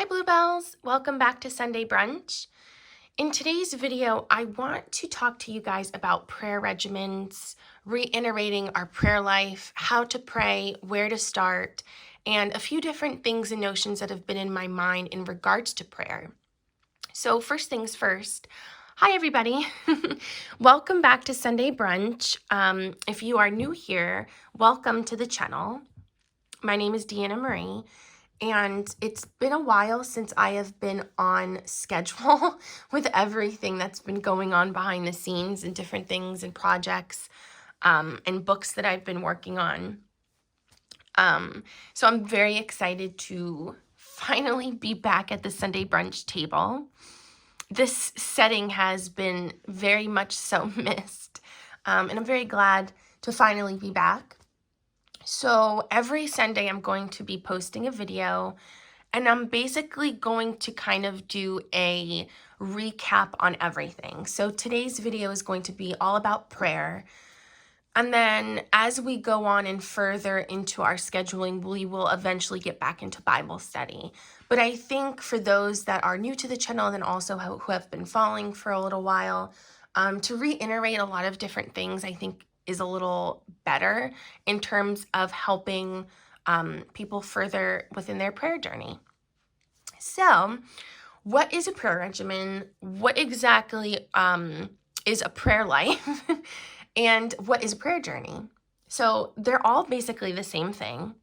Hi Bluebells, welcome back to Sunday Brunch. In today's video, I want to talk to you guys about prayer regimens, reiterating our prayer life, how to pray, where to start, and a few different things and notions that have been in my mind in regards to prayer. So first things first, hi everybody. Welcome back to Sunday Brunch. If you are new here, welcome to the channel. My name is 𝒷𝒶𝒸𝓀. And it's been a while since I have been on schedule with everything that's been going on behind the scenes and different things and projects and books that I've been working on. So I'm very excited to finally be back at the Sunday Brunch table. This setting has been very much so missed, and I'm very glad to finally be back. So every Sunday I'm going to be posting a video, and I'm basically going to kind of do a recap on everything. So today's video is going to be all about prayer. And then as we go on and further into our scheduling, we will eventually get back into Bible study. But I think for those that are new to the channel and then also who have been following for a little while, to reiterate a lot of different things, I think is a little better in terms of helping people further within their prayer journey. So, what is a prayer regimen? What exactly is a prayer life? And what is a prayer journey? So, they're all basically the same thing.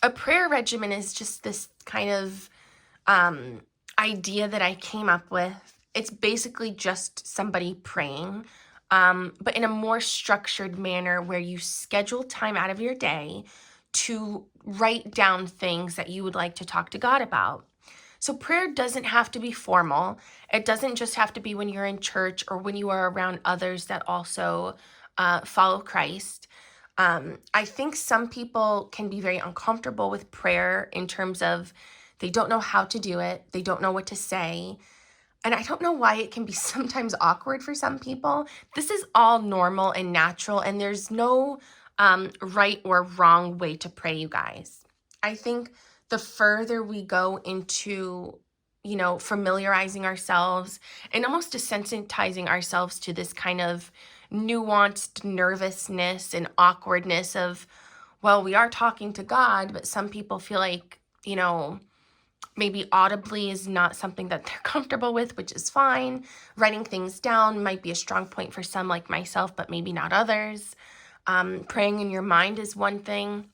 A prayer regimen is just this kind of idea that I came up with. It's basically just somebody praying, but in a more structured manner where you schedule time out of your day to write down things that you would like to talk to God about. So prayer doesn't have to be formal. It doesn't just have to be when you're in church or when you are around others that also follow Christ. I think some people can be very uncomfortable with prayer in terms of they don't know how to do it. They don't know what to say. And I don't know why it can be sometimes awkward for some people. This is all normal and natural, and there's no right or wrong way to pray, you guys. I think the further we go into, familiarizing ourselves and almost desensitizing ourselves to this kind of nuanced nervousness and awkwardness of, well, we are talking to God, but some people feel like, maybe audibly is not something that they're comfortable with, which is fine. Writing things down might be a strong point for some like myself, but maybe not others. Praying in your mind is one thing.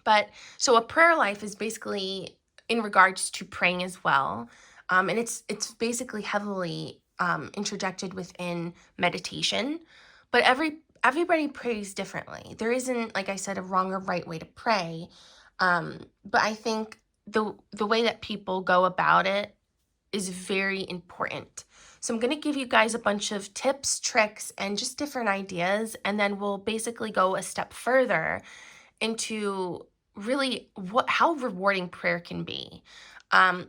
But so a prayer life is basically in regards to praying as well. And it's basically heavily interjected within meditation. But everybody prays differently. There isn't, like I said, a wrong or right way to pray. But I think the way that people go about it is very important. So I'm going to give you guys a bunch of tips, tricks, and just different ideas, and then we'll basically go a step further into really how rewarding prayer can be.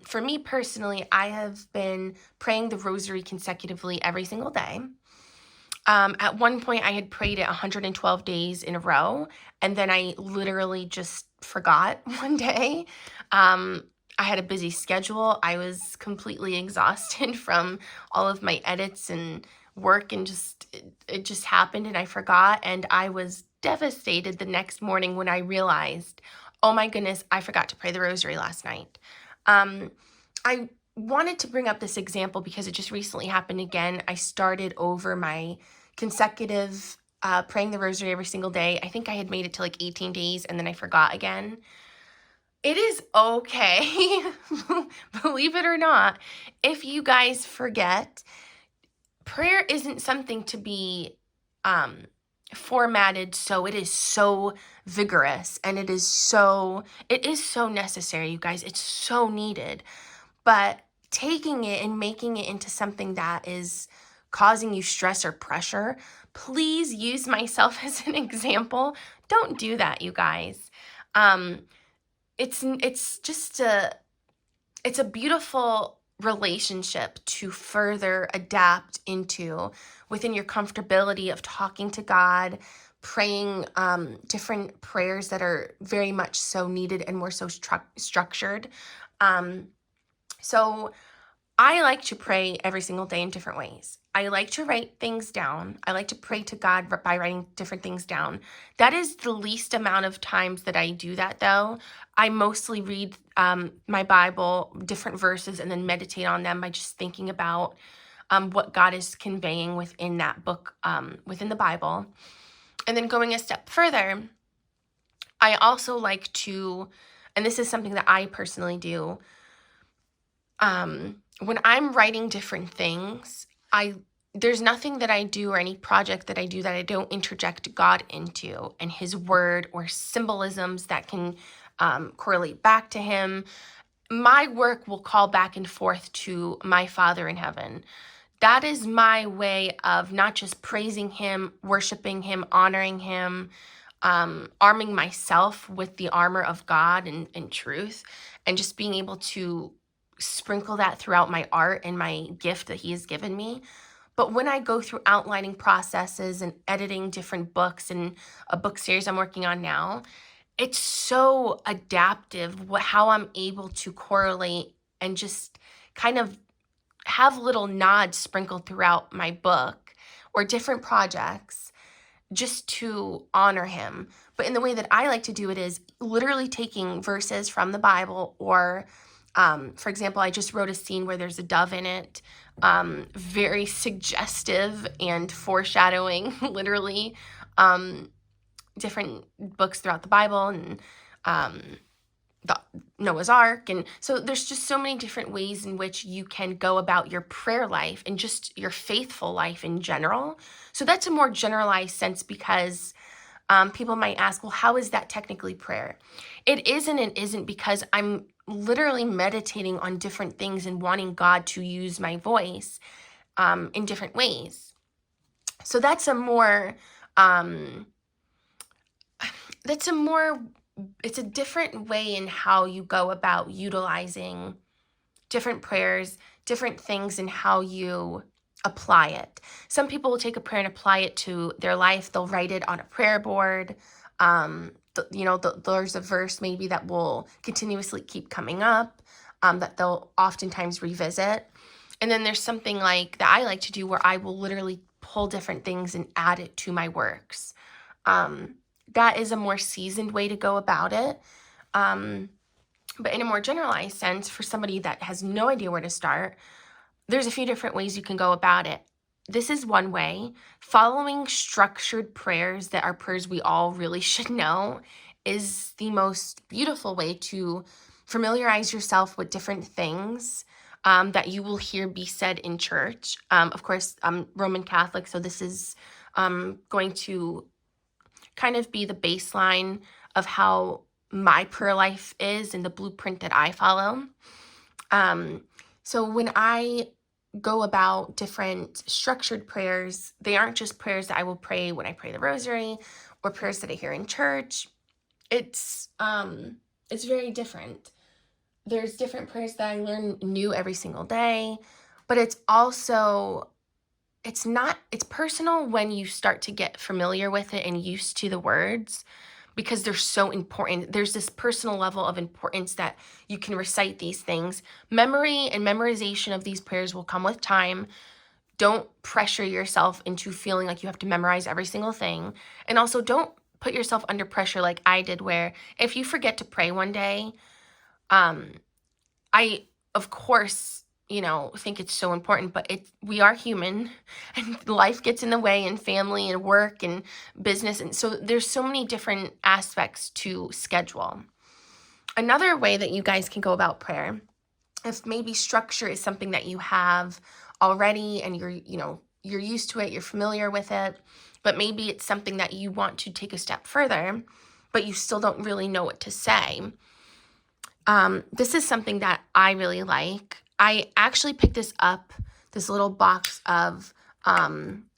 For me personally, I have been praying the rosary consecutively every single day. At one point, I had prayed it 112 days in a row, and then I literally just forgot one day. I had a busy schedule. I was completely exhausted from all of my edits and work, and it just happened, and I forgot, and I was devastated the next morning when I realized, oh my goodness, I forgot to pray the rosary last night. I wanted to bring up this example because it just recently happened again. I started over my consecutive praying the rosary every single day. I think I had made it to like 18 days and then I forgot again. It is okay, believe it or not, if you guys forget. Prayer isn't something to be formatted so it is so vigorous, and it is so necessary, you guys. It's so needed. But taking it and making it into something that is causing you stress or pressure, please use myself as an example. Don't do that, you guys. It's just it's a beautiful relationship to further adapt into within your comfortability of talking to God, praying different prayers that are very much so needed and more so structured. So I like to pray every single day in different ways. I like to write things down. I like to pray to God by writing different things down. That is the least amount of times that I do that, though. I mostly read my Bible, different verses, and then meditate on them by just thinking about what God is conveying within that book, within the Bible. And then going a step further, I also like to, and this is something that I personally do, when I'm writing different things, there's nothing that I do or any project that I do that I don't interject God into and his word or symbolisms that can correlate back to him. My work will call back and forth to my Father in heaven. That is my way of not just praising him, worshiping him, honoring him, arming myself with the armor of God and truth, and just being able to sprinkle that throughout my art and my gift that he has given me. But when I go through outlining processes and editing different books and a book series I'm working on now, it's so adaptive how I'm able to correlate and just kind of have little nods sprinkled throughout my book or different projects just to honor him. But in the way that I like to do it is literally taking verses from the Bible, or for example, I just wrote a scene where there's a dove in it, very suggestive and foreshadowing literally different books throughout the Bible and the Noah's Ark. And so there's just so many different ways in which you can go about your prayer life and just your faithful life in general. So that's a more generalized sense, because people might ask, well, how is that technically prayer? It is and it isn't, because I'm literally meditating on different things and wanting God to use my voice in different ways. So it's a different way in how you go about utilizing different prayers, different things, and how you apply it. Some people will take a prayer and apply it to their life. They'll write it on a prayer board. There's a verse maybe that will continuously keep coming up, that they'll oftentimes revisit. And then there's something like that I like to do where I will literally pull different things and add it to my works. That is a more seasoned way to go about it. But in a more generalized sense, for somebody that has no idea where to start, there's a few different ways you can go about it. This is one way. Following structured prayers that are prayers we all really should know is the most beautiful way to familiarize yourself with different things that you will hear be said in church. Of course, I'm Roman Catholic, so this is going to kind of be the baseline of how my prayer life is and the blueprint that I follow. So when I go about different structured prayers, they aren't just prayers that I will pray when I pray the rosary or prayers that I hear in church. It's very different. There's different prayers that I learn new every single day, but it's personal when you start to get familiar with it and used to the words, because they're so important. There's this personal level of importance that you can recite these things. Memory and memorization of these prayers will come with time. Don't pressure yourself into feeling like you have to memorize every single thing. And also don't put yourself under pressure like I did, where if you forget to pray one day, I, of course, think it's so important, but we are human and life gets in the way, and family and work and business. And so there's so many different aspects to schedule. Another way that you guys can go about prayer, if maybe structure is something that you have already and you're used to it, you're familiar with it, but maybe it's something that you want to take a step further, but you still don't really know what to say. This is something that I really like. I actually picked this little box of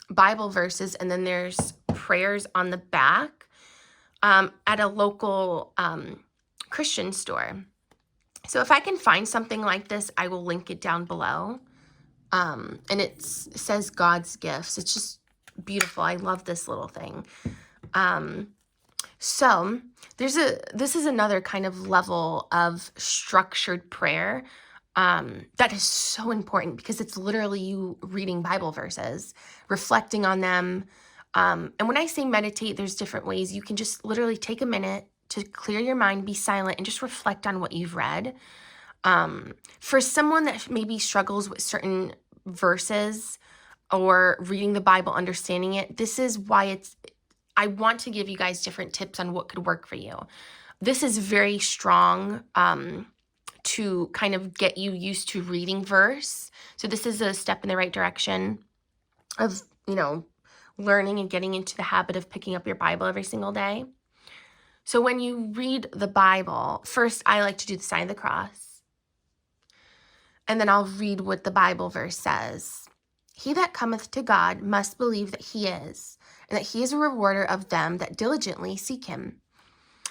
Bible verses, and then there's prayers on the back at a local Christian store. So if I can find something like this, I will link it down below. And it says God's gifts. It's just beautiful. I love this little thing. So this is another kind of level of structured prayer. That is so important because it's literally you reading Bible verses, reflecting on them. And when I say meditate, there's different ways. You can just literally take a minute to clear your mind, be silent, and just reflect on what you've read. For someone that maybe struggles with certain verses or reading the Bible, understanding it, this is why I want to give you guys different tips on what could work for you. This is very strong to kind of get you used to reading verse. So this is a step in the right direction of, learning and getting into the habit of picking up your Bible every single day. So when you read the Bible, first I like to do the sign of the cross. And then I'll read what the Bible verse says. He that cometh to God must believe that he is, and that he is a rewarder of them that diligently seek him.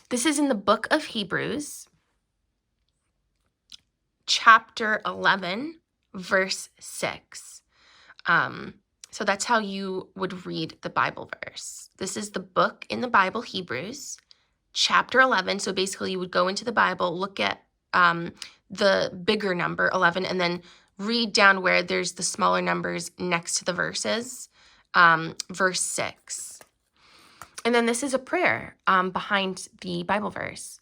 This is in the book of Hebrews, chapter 11, verse 6. So that's how you would read the Bible verse. This is the book in the Bible, Hebrews, chapter 11. So basically you would go into the Bible, look at the bigger number, 11, and then read down where there's the smaller numbers next to the verses, verse 6. And then this is a prayer behind the Bible verse.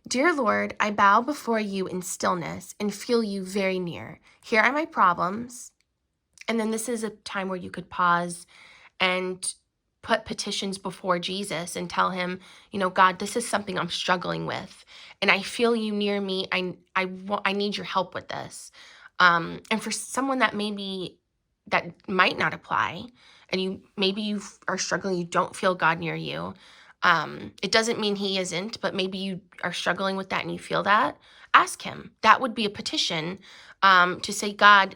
Dear Lord, I bow before you in stillness and feel you very near. Here are my problems. And then this is a time where you could pause and put petitions before Jesus and tell him, God, this is something I'm struggling with, and I feel you near me. I need your help with this. And for someone that might not apply, and you are struggling, you don't feel God near you. It doesn't mean he isn't, but maybe you are struggling with that and you feel that. Ask him. That would be a petition to say, God,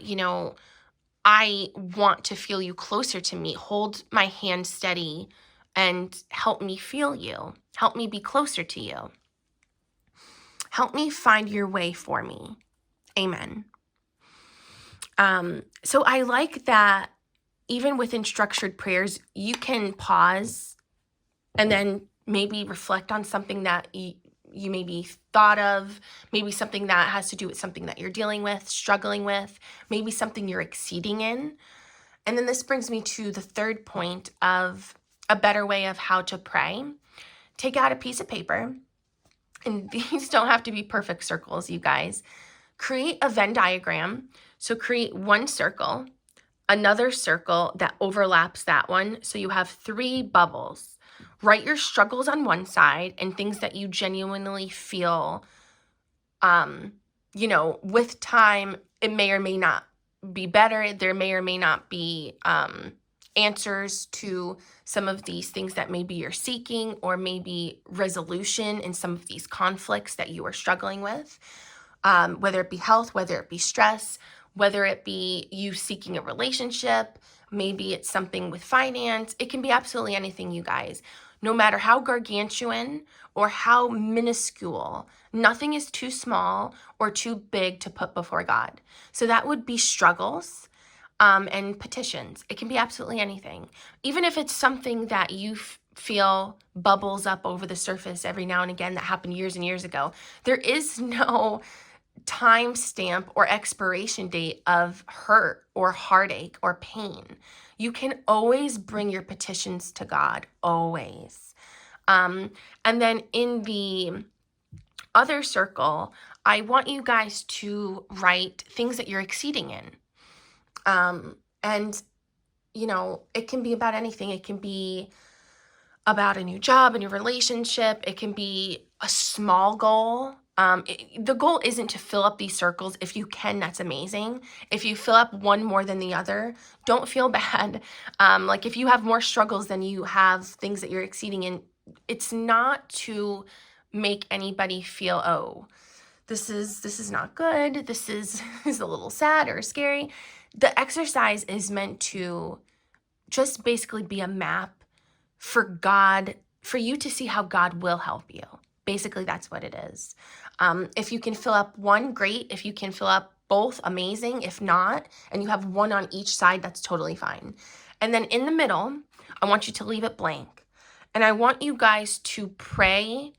I want to feel you closer to me. Hold my hand steady and help me feel you. Help me be closer to you. Help me find your way for me. Amen. So I like that even within structured prayers, you can pause and then maybe reflect on something that you maybe thought of, maybe something that has to do with something that you're dealing with, struggling with, maybe something you're exceeding in. And then this brings me to the third point of a better way of how to pray. Take out a piece of paper, and these don't have to be perfect circles, you guys. Create a Venn diagram. So create one circle, another circle that overlaps that one. So you have 3 bubbles. Write your struggles on one side and things that you genuinely feel, with time, it may or may not be better. There may or may not be answers to some of these things that maybe you're seeking, or maybe resolution in some of these conflicts that you are struggling with, whether it be health, whether it be stress, whether it be you seeking a relationship, maybe it's something with finance. It can be absolutely anything, you guys. No matter how gargantuan or how minuscule, nothing is too small or too big to put before God. So that would be struggles and petitions. It can be absolutely anything. Even if it's something that you feel bubbles up over the surface every now and again that happened years and years ago, there is no time stamp or expiration date of hurt or heartache or pain. You can always bring your petitions to God, always. And then in the other circle, I want you guys to write things that you're exceeding in. And, it can be about anything. It can be about a new job, a new relationship. It can be a small goal. The goal isn't to fill up these circles. If you can, that's amazing. If you fill up one more than the other, don't feel bad. Like if you have more struggles than you have things that you're exceeding in, it's not to make anybody feel, oh, this is not good. This is a little sad or scary. The exercise is meant to just basically be a map for God, for you to see how God will help you. Basically, that's what it is. If you can fill up one, great. If you can fill up both, amazing. If not, and you have one on each side, that's totally fine. And then in the middle, I want you to leave it blank. And I want you guys to pray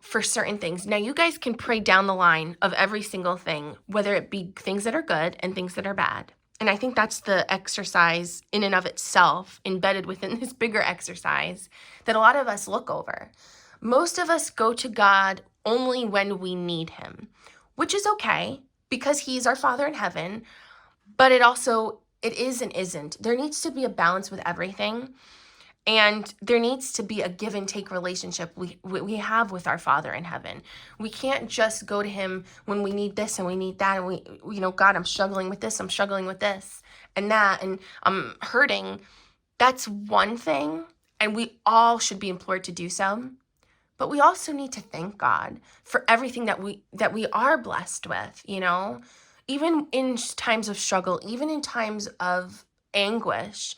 for certain things. Now, you guys can pray down the line of every single thing, whether it be things that are good and things that are bad. And I think that's the exercise in and of itself, embedded within this bigger exercise that a lot of us look over. Most of us go to God only when we need him, which is okay because he's our Father in heaven, but it is and isn't. There needs to be a balance with everything. And there needs to be a give and take relationship we have with our Father in heaven. We can't just go to him when we need this and we need that. And God, I'm struggling with this, I'm struggling with this and that, and I'm hurting. That's one thing. And we all should be implored to do so. But we also need to thank God for everything that we are blessed with, even in times of struggle, even in times of anguish.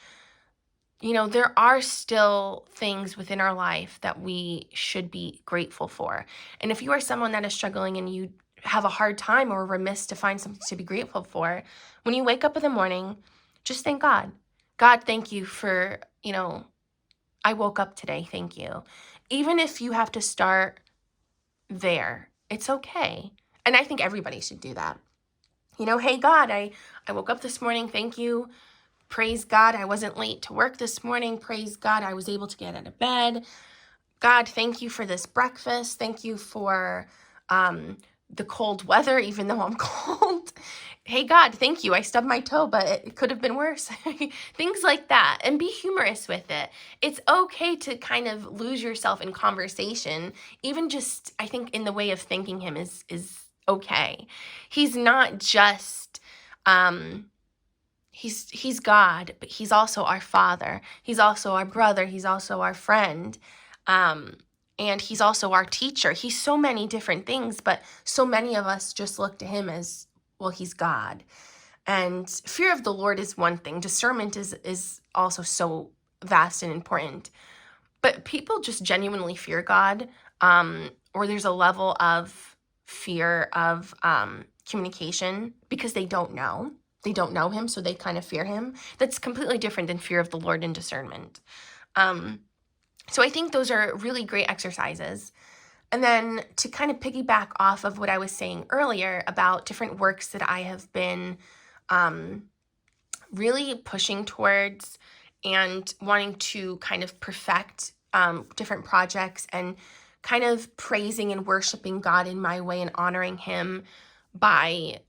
There are still things within our life that we should be grateful for. And if you are someone that is struggling and you have a hard time or remiss to find something to be grateful for, when you wake up in the morning, just thank God. God, thank you for, I woke up today. Thank you. Even if you have to start there, it's okay. And I think everybody should do that. Hey, God, I woke up this morning. Thank you. Praise God, I wasn't late to work this morning. Praise God, I was able to get out of bed. God, thank you for this breakfast. Thank you for the cold weather, even though I'm cold. Hey, God, thank you. I stubbed my toe, but it could have been worse. Things like that. And be humorous with it. It's okay to kind of lose yourself in conversation. Even just, I think, in the way of thanking him is okay. He's not just... He's God, but he's also our Father. He's also our brother. He's also our friend. And he's also our teacher. He's so many different things, but so many of us just look to him as, well, he's God. And fear of the Lord is one thing. Discernment is also so vast and important. But people just genuinely fear God, or there's a level of fear of communication because they don't know. They don't know him, so they kind of fear him. That's completely different than fear of the Lord and discernment. So I think those are really great exercises. And then to kind of piggyback off of what I was saying earlier about different works that I have been really pushing towards and wanting to kind of perfect different projects and kind of praising and worshiping God in my way and honoring him by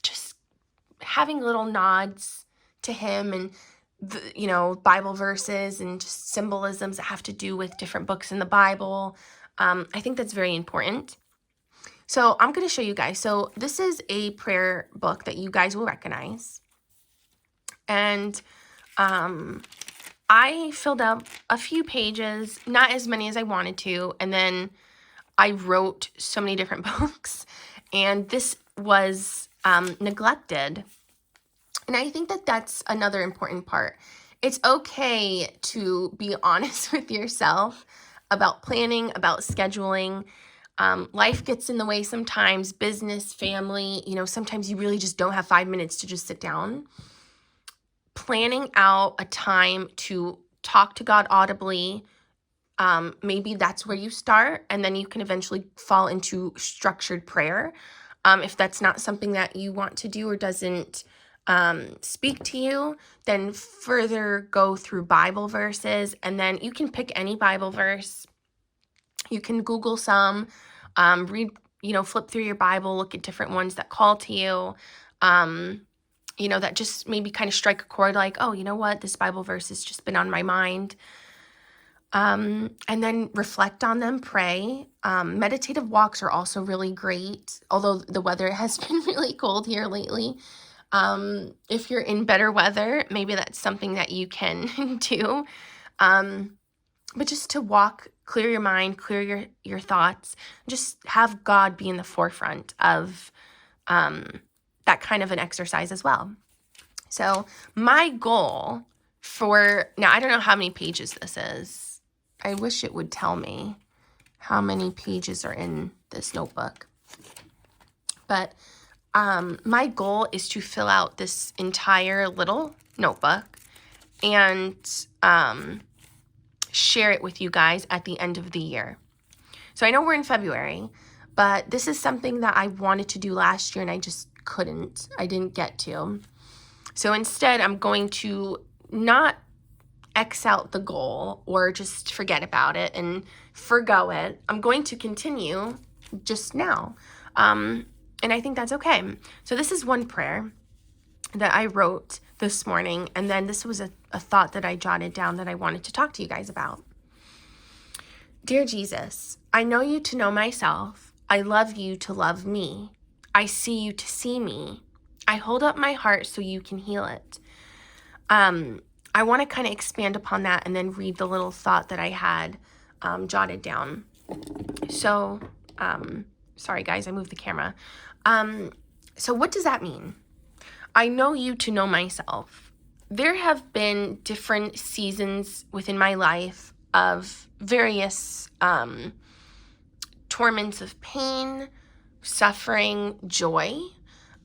just having little nods to him and Bible verses and just symbolisms that have to do with different books in the Bible. I think that's very important. So I'm going to show you guys. So this is a prayer book that you guys will recognize. And I filled up a few pages, not as many as I wanted to. And then I wrote so many different books. And this was neglected. And I think that that's another important part. It's okay to be honest with yourself about planning, about scheduling. Life gets in the way sometimes, business, family, sometimes you really just don't have 5 minutes to just sit down. Planning out a time to talk to God audibly, maybe that's where you start, and then you can eventually fall into structured prayer. If that's not something that you want to do or doesn't speak to you, then further go through Bible verses, and then you can pick any Bible verse. You can Google some, read, flip through your Bible, look at different ones that call to you, that just maybe kind of strike a chord like, oh, you know what, this Bible verse has just been on my mind. And then reflect on them, pray. Meditative walks are also really great, although the weather has been really cold here lately. If you're in better weather, maybe that's something that you can do. But just to walk, clear your mind, clear your thoughts, just have God be in the forefront of that kind of an exercise as well. So my goal now I don't know how many pages this is. I wish it would tell me how many pages are in this notebook. But my goal is to fill out this entire little notebook and share it with you guys at the end of the year. So I know we're in February, but this is something that I wanted to do last year and I just couldn't. I didn't get to. So instead, I'm going to not X out the goal or just forget about it and forgo it. I'm going to continue just now. And I think that's okay. So this is one prayer that I wrote this morning. And then this was a thought that I jotted down that I wanted to talk to you guys about. Dear Jesus, I know you to know myself. I love you to love me. I see you to see me. I hold up my heart so you can heal it. I want to kind of expand upon that and then read the little thought that I had jotted down. So, sorry guys, I moved the camera. So what does that mean? I know you to know myself. There have been different seasons within my life of various torments of pain, suffering, joy,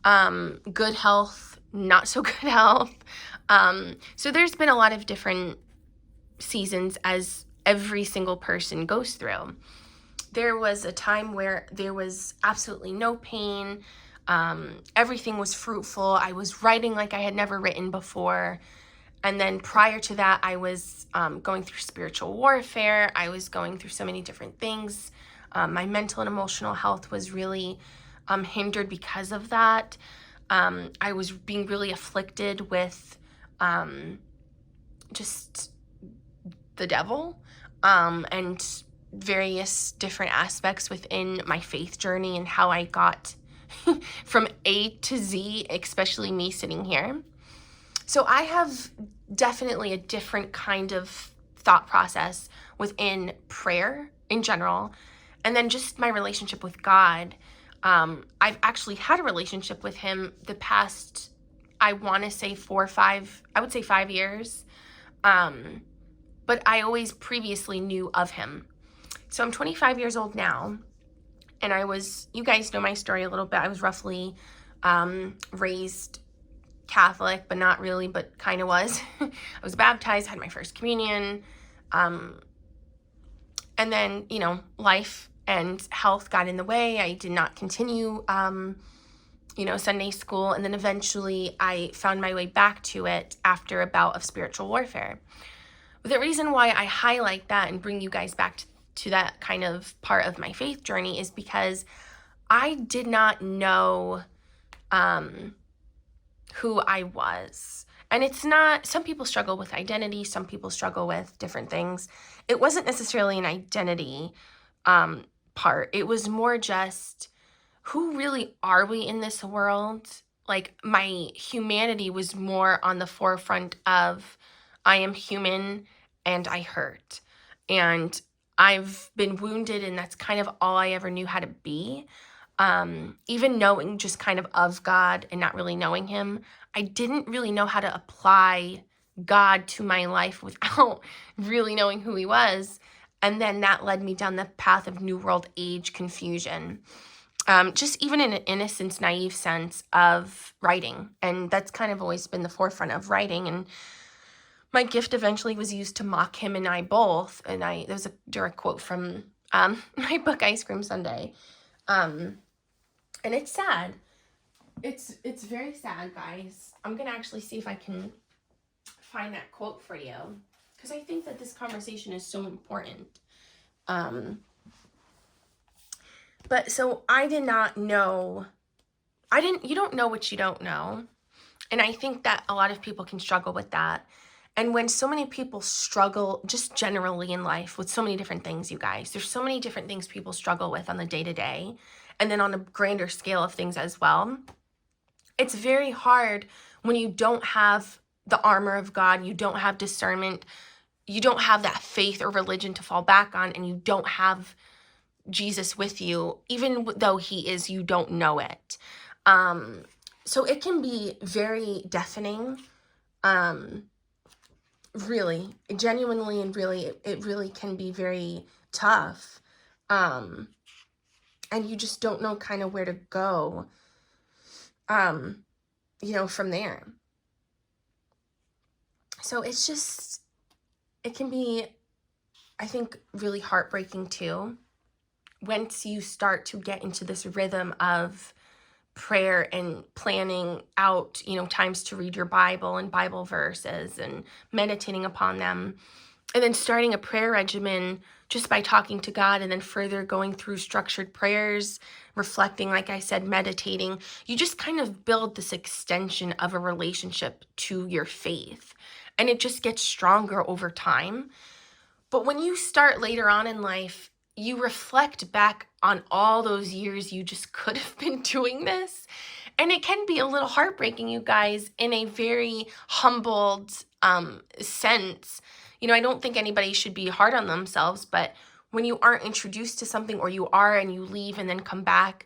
good health, not so good health. So there's been a lot of different seasons as every single person goes through. There was a time where there was absolutely no pain. Everything was fruitful. I was writing like I had never written before. And then prior to that, I was going through spiritual warfare. I was going through so many different things. My mental and emotional health was really hindered because of that. I was being really afflicted with just the devil and various different aspects within my faith journey and how I got from A to Z, especially me sitting here. So I have definitely a different kind of thought process within prayer in general, and then just my relationship with God. I've actually had a relationship with him the past, I want to say 5 years. But I always previously knew of him. So I'm 25 years old now, and you guys know my story a little bit. I was roughly raised Catholic, but not really, but kind of was. I was baptized, had my first communion, and then, life and health got in the way. I did not continue, Sunday school, and then eventually I found my way back to it after a bout of spiritual warfare. But the reason why I highlight that and bring you guys back to that kind of part of my faith journey is because I did not know who I was. And it's not, some people struggle with identity, some people struggle with different things. It wasn't necessarily an identity part. It was more just, who really are we in this world? Like, my humanity was more on the forefront of, I am human and I hurt. And I've been wounded, and that's kind of all I ever knew how to be. Even knowing just kind of God and not really knowing him, I didn't really know how to apply God to my life without really knowing who he was. And then that led me down the path of New World Age confusion. Just even in an innocence, naive sense of writing. And that's kind of always been the forefront of writing. And my gift eventually was used to mock him and I both. And there was a direct quote from my book, Ice Cream Sunday. And it's sad. It's very sad, guys. I'm going to actually see if I can find that quote for you, because I think that this conversation is so important. But so I did not know, you don't know what you don't know. And I think that a lot of people can struggle with that. And when so many people struggle just generally in life with so many different things, you guys, there's so many different things people struggle with on the day-to-day, and then on a grander scale of things as well. It's very hard when you don't have the armor of God, you don't have discernment, you don't have that faith or religion to fall back on, and you don't have Jesus with you, even though he is, you don't know it. So it can be very deafening, really, genuinely, and really, it really can be very tough. And you just don't know kind of where to go, from there. So it can be, I think, really heartbreaking too. once you start to get into this rhythm of prayer and planning out, times to read your Bible and Bible verses and meditating upon them, and then starting a prayer regimen just by talking to God, and then further going through structured prayers, reflecting, like I said, meditating, you just kind of build this extension of a relationship to your faith. And it just gets stronger over time. But when you start later on in life, you reflect back on all those years you just could have been doing this. And it can be a little heartbreaking, you guys, in a very humbled sense. I don't think anybody should be hard on themselves, but when you aren't introduced to something, or you are and you leave and then come back,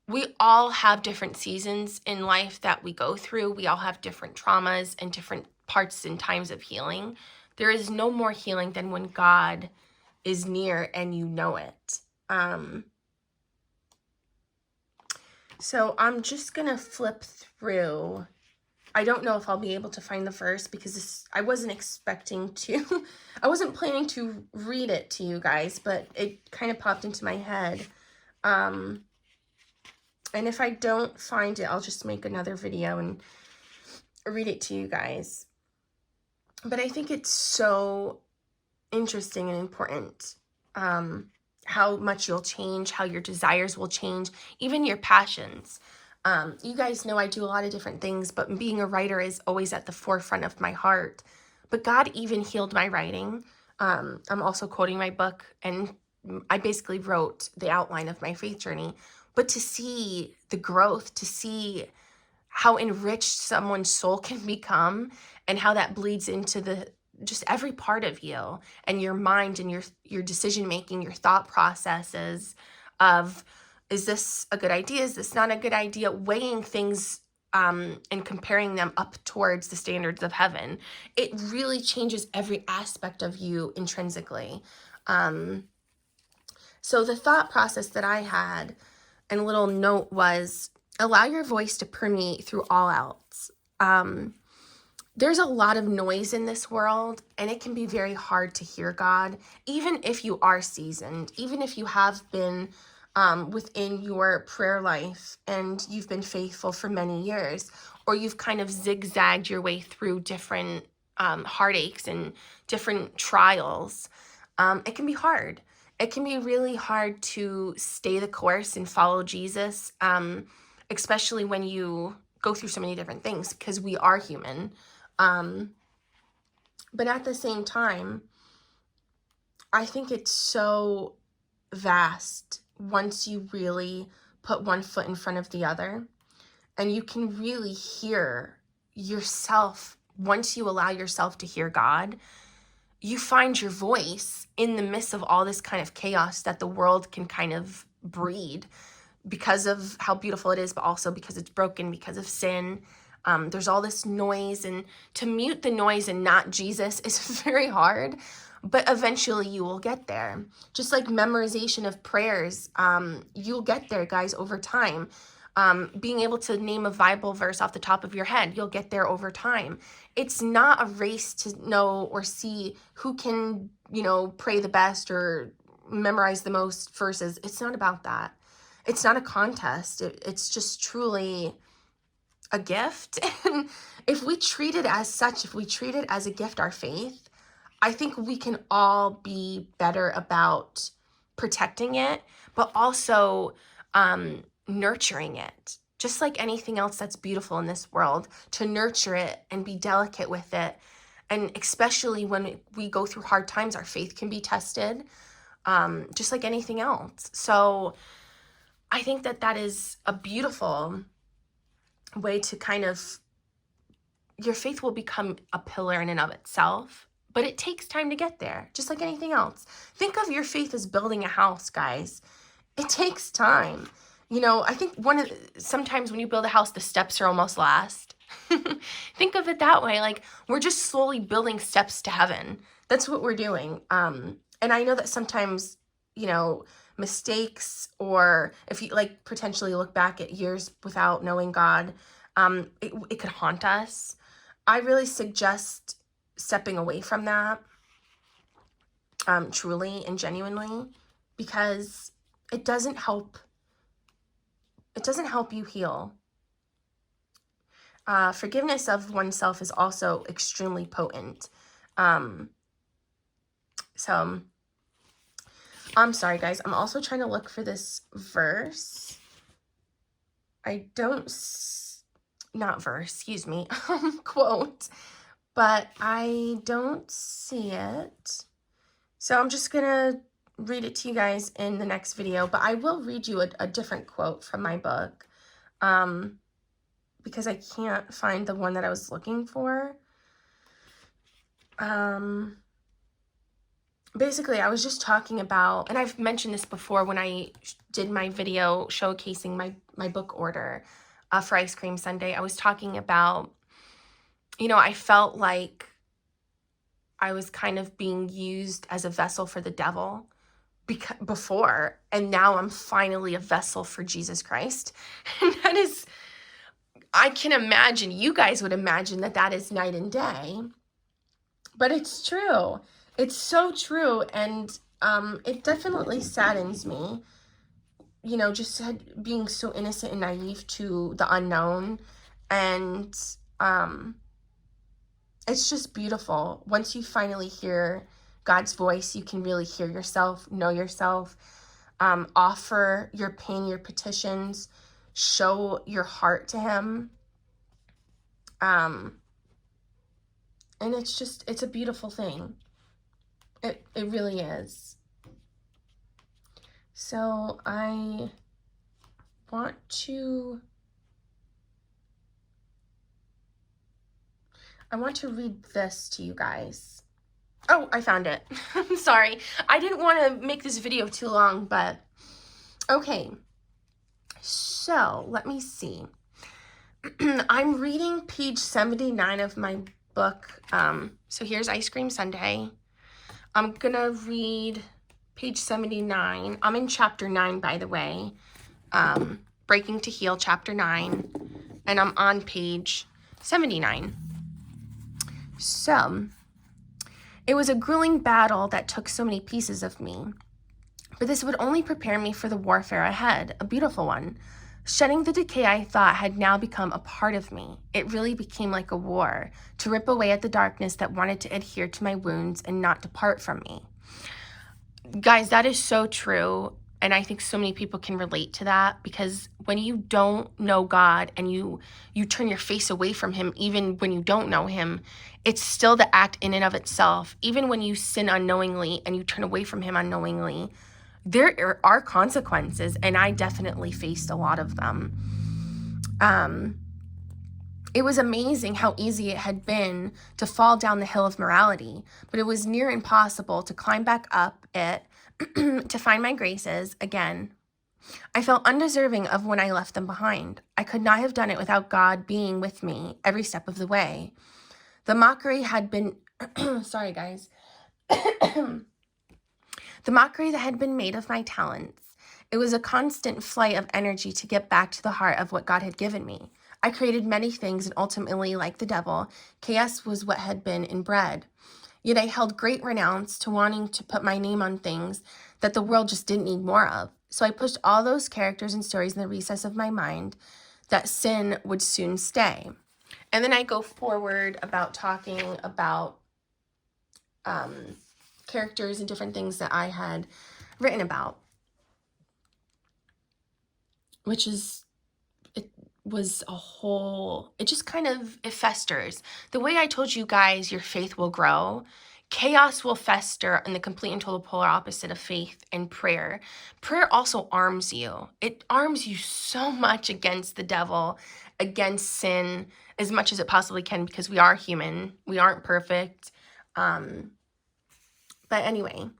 we all have different seasons in life that we go through. We all have different traumas and different parts and times of healing. There is no more healing than when God is near and you know it. So I'm just going to flip through. I don't know if I'll be able to find the verse, because I wasn't expecting to. I wasn't planning to read it to you guys, but it kind of popped into my head. And if I don't find it, I'll just make another video and read it to you guys. But I think it's so interesting and important how much you'll change, how your desires will change, even your passions. You guys know I do a lot of different things, but being a writer is always at the forefront of my heart. But God even healed my writing. I'm also quoting my book, and I basically wrote the outline of my faith journey. But to see the growth, to see how enriched someone's soul can become, and how that bleeds into just every part of you and your mind and your decision making, your thought processes of, is this a good idea? Is this not a good idea? Weighing things and comparing them up towards the standards of heaven. It really changes every aspect of you intrinsically. So the thought process that I had, and a little note was, allow your voice to permeate through all else. There's a lot of noise in this world, and it can be very hard to hear God, even if you are seasoned, even if you have been within your prayer life and you've been faithful for many years, or you've kind of zigzagged your way through different heartaches and different trials. It can be hard. It can be really hard to stay the course and follow Jesus, especially when you go through so many different things, because we are human. But at the same time, I think it's so vast once you really put one foot in front of the other, and you can really hear yourself. Once you allow yourself to hear God, you find your voice in the midst of all this kind of chaos that the world can kind of breed, because of how beautiful it is, but also because it's broken, because of sin. There's all this noise, and to mute the noise and not Jesus is very hard, but eventually you will get there. Just like memorization of prayers, you'll get there, guys, over time. Being able to name a Bible verse off the top of your head, you'll get there over time. It's not a race to know or see who can, pray the best or memorize the most verses. It's not about that. It's not a contest. It's just truly a gift. And if we treat it as such, if we treat it as a gift, our faith, I think we can all be better about protecting it, but also nurturing it. Just like anything else that's beautiful in this world, to nurture it and be delicate with it. And especially when we go through hard times, our faith can be tested, just like anything else. So I think that is a beautiful way to kind of, your faith will become a pillar in and of itself, but it takes time to get there, just like anything else. Think of your faith as building a house, guys. It takes time. I think sometimes when you build a house, the steps are almost last. Think of it that way. Like, we're just slowly building steps to heaven. That's what we're doing. And I know that sometimes, mistakes, or if you potentially look back at years without knowing God, it could haunt us. I really suggest stepping away from that, truly and genuinely, because it doesn't help. It doesn't help you heal. Forgiveness of oneself is also extremely potent. So I'm sorry, guys. I'm also trying to look for this verse. I don't, not verse, excuse me, quote, but I don't see it. So I'm just going to read it to you guys in the next video, but I will read you a different quote from my book, because I can't find the one that I was looking for. Basically, I was just talking about, and I've mentioned this before when I did my video showcasing my book order for Ice Cream Sunday. I was talking about, you know, I felt like I was kind of being used as a vessel for the devil before, and now I'm finally a vessel for Jesus Christ. And that is, I can imagine, you guys would imagine that is night and day, but it's true. It's so true, and it definitely saddens me, you know, just being so innocent and naive to the unknown, and it's just beautiful. Once you finally hear God's voice, you can really hear yourself, know yourself, offer your pain, your petitions, show your heart to Him, and it's a beautiful thing. It really is. So I want to read this to you guys. Oh, I found it. I'm sorry. I didn't want to make this video too long, but okay. So let me see. I'm reading page 79 of my book. So here's Ice Cream Sunday. I'm gonna read page 79. I'm in chapter 9, by the way. Breaking to Heal, chapter 9. And I'm on page 79. So, it was a grueling battle that took so many pieces of me. But this would only prepare me for the warfare ahead, a beautiful one. Shedding the decay I thought had now become a part of me. It really became like a war, to rip away at the darkness that wanted to adhere to my wounds and not depart from me. Guys, that is so true, and I think so many people can relate to that, because when you don't know God and you turn your face away from Him, even when you don't know Him, it's still the act in and of itself. Even when you sin unknowingly and you turn away from Him unknowingly, there are consequences, and I definitely faced a lot of them. It was amazing how easy it had been to fall down the hill of morality, but it was near impossible to climb back up it to find my graces again. I felt undeserving of when I left them behind. I could not have done it without God being with me every step of the way. The mockery had been, sorry guys, the mockery that had been made of my talents. It was a constant flight of energy to get back to the heart of what God had given me. I created many things, and ultimately, like the devil, chaos was what had been inbred. Yet I held great renounce to wanting to put my name on things that the world just didn't need more of. So I pushed all those characters and stories in the recess of my mind that sin would soon stay. And then I go forward about talking about characters and different things that I had written about, which is, it just kind of, it festers. The way I told you guys your faith will grow, chaos will fester in the complete and total polar opposite of faith and prayer. Prayer also arms you. It arms you so much against the devil, against sin, as much as it possibly can, because we are human. We aren't perfect. But anyway,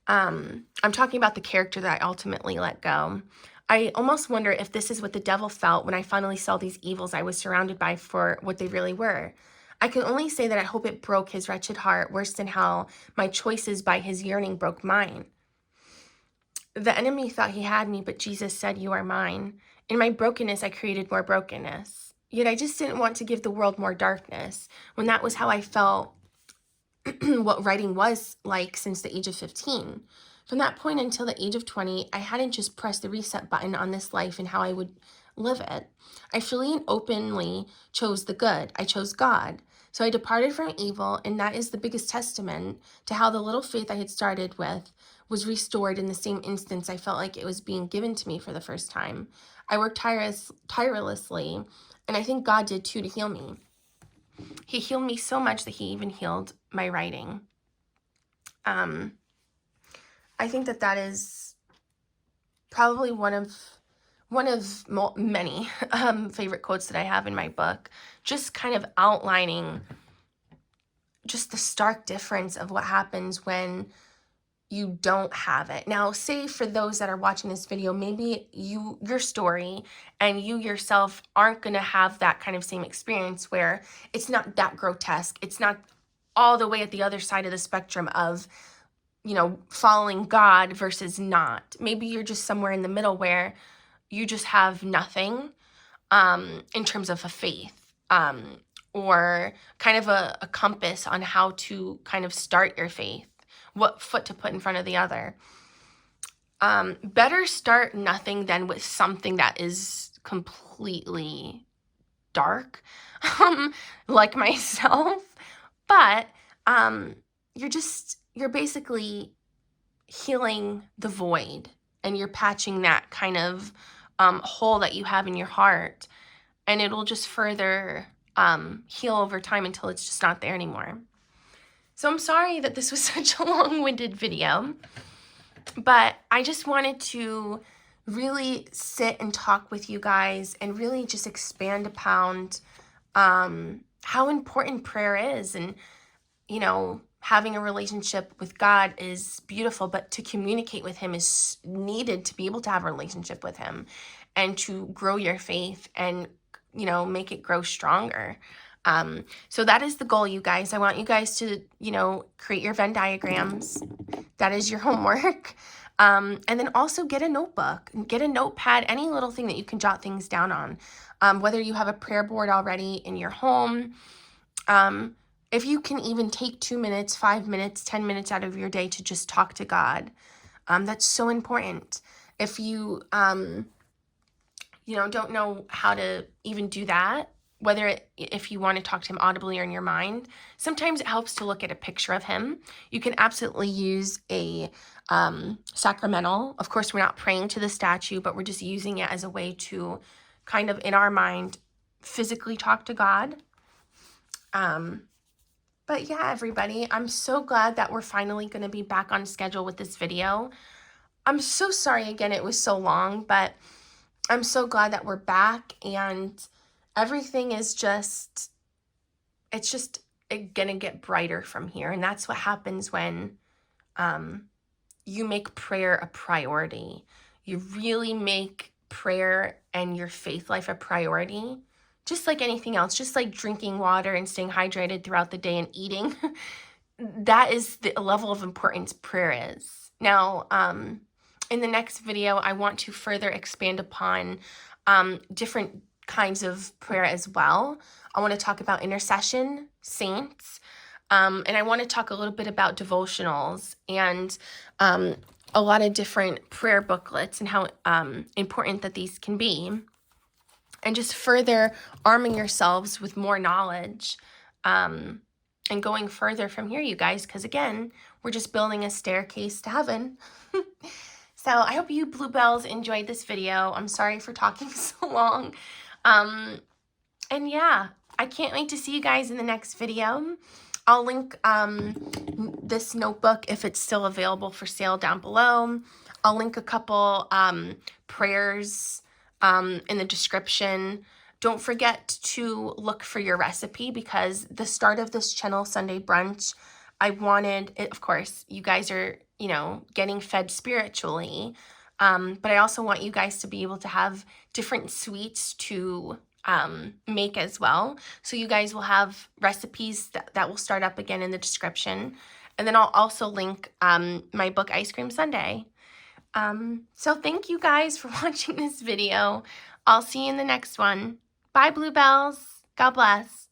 I'm talking about the character that I ultimately let go. I almost wonder if this is what the devil felt when I finally saw these evils I was surrounded by for what they really were. I can only say that I hope it broke his wretched heart worse than how my choices by his yearning broke mine. The enemy thought he had me, but Jesus said, "You are mine." In my brokenness, I created more brokenness. Yet I just didn't want to give the world more darkness, when that was how I felt what writing was like since the age of 15. From that point until the age of 20, I hadn't just pressed the reset button on this life and how I would live it. I freely and openly chose the good. I chose God. So I departed from evil, and that is the biggest testament to how the little faith I had started with was restored in the same instance I felt like it was being given to me for the first time. I worked tirelessly, and I think God did too, to heal me. He healed me so much that he even healed my writing. I think that is probably one of many favorite quotes that I have in my book, just kind of outlining just the stark difference of what happens when you don't have it. Now, say for those that are watching this video, maybe your story and you yourself aren't going to have that kind of same experience where it's not that grotesque. It's not all the way at the other side of the spectrum of, you know, following God versus not. Maybe you're just somewhere in the middle where you just have nothing in terms of a faith or kind of a compass on how to kind of start your faith, what foot to put in front of the other. Better start nothing than with something that is completely dark, like myself. But you're basically healing the void, and you're patching that kind of hole that you have in your heart, and it'll just further heal over time until it's just not there anymore. So I'm sorry that this was such a long-winded video, but I just wanted to really sit and talk with you guys and really just expand upon how important prayer is. And, you know, having a relationship with God is beautiful, but to communicate with him is needed to be able to have a relationship with him and to grow your faith and, you know, make it grow stronger. So that is the goal, you guys. I want you guys to, you know, create your Venn diagrams. That is your homework. And then also get a notebook, get a notepad, any little thing that you can jot things down on. Whether you have a prayer board already in your home, if you can even take 2 minutes, 5 minutes, 10 minutes out of your day to just talk to God, that's so important. If you, you know, don't know how to even do that, if you want to talk to him audibly or in your mind, sometimes it helps to look at a picture of him. You can absolutely use a sacramental. Of course, we're not praying to the statue, but we're just using it as a way to kind of, in our mind, physically talk to God. But yeah, everybody, I'm so glad that we're finally going to be back on schedule with this video. I'm so sorry again it was so long, but I'm so glad that we're back, and everything is just, it's just going to get brighter from here. And that's what happens when you make prayer a priority. You really make prayer and your faith life a priority. Just like anything else, just like drinking water and staying hydrated throughout the day and eating, that is the level of importance prayer is. Now, in the next video, I want to further expand upon different kinds of prayer as well. I want to talk about intercession, saints, and I want to talk a little bit about devotionals and a lot of different prayer booklets and how important that these can be. And just further arming yourselves with more knowledge and going further from here, you guys, because again, we're just building a staircase to heaven. So I hope you bluebells enjoyed this video. I'm sorry for talking so long. And yeah, I can't wait to see you guys in the next video. I'll link this notebook if it's still available for sale down below. I'll link a couple prayers in the description. Don't forget to look for your recipe, because the start of this channel, Sunday Brunch, I wanted it, of course, you guys are, you know, getting fed spiritually, but I also want you guys to be able to have different sweets to make as well. So you guys will have recipes that will start up again in the description. And then I'll also link my book, Ice Cream Sunday. So thank you guys for watching this video. I'll see you in the next one. Bye, bluebells. God bless.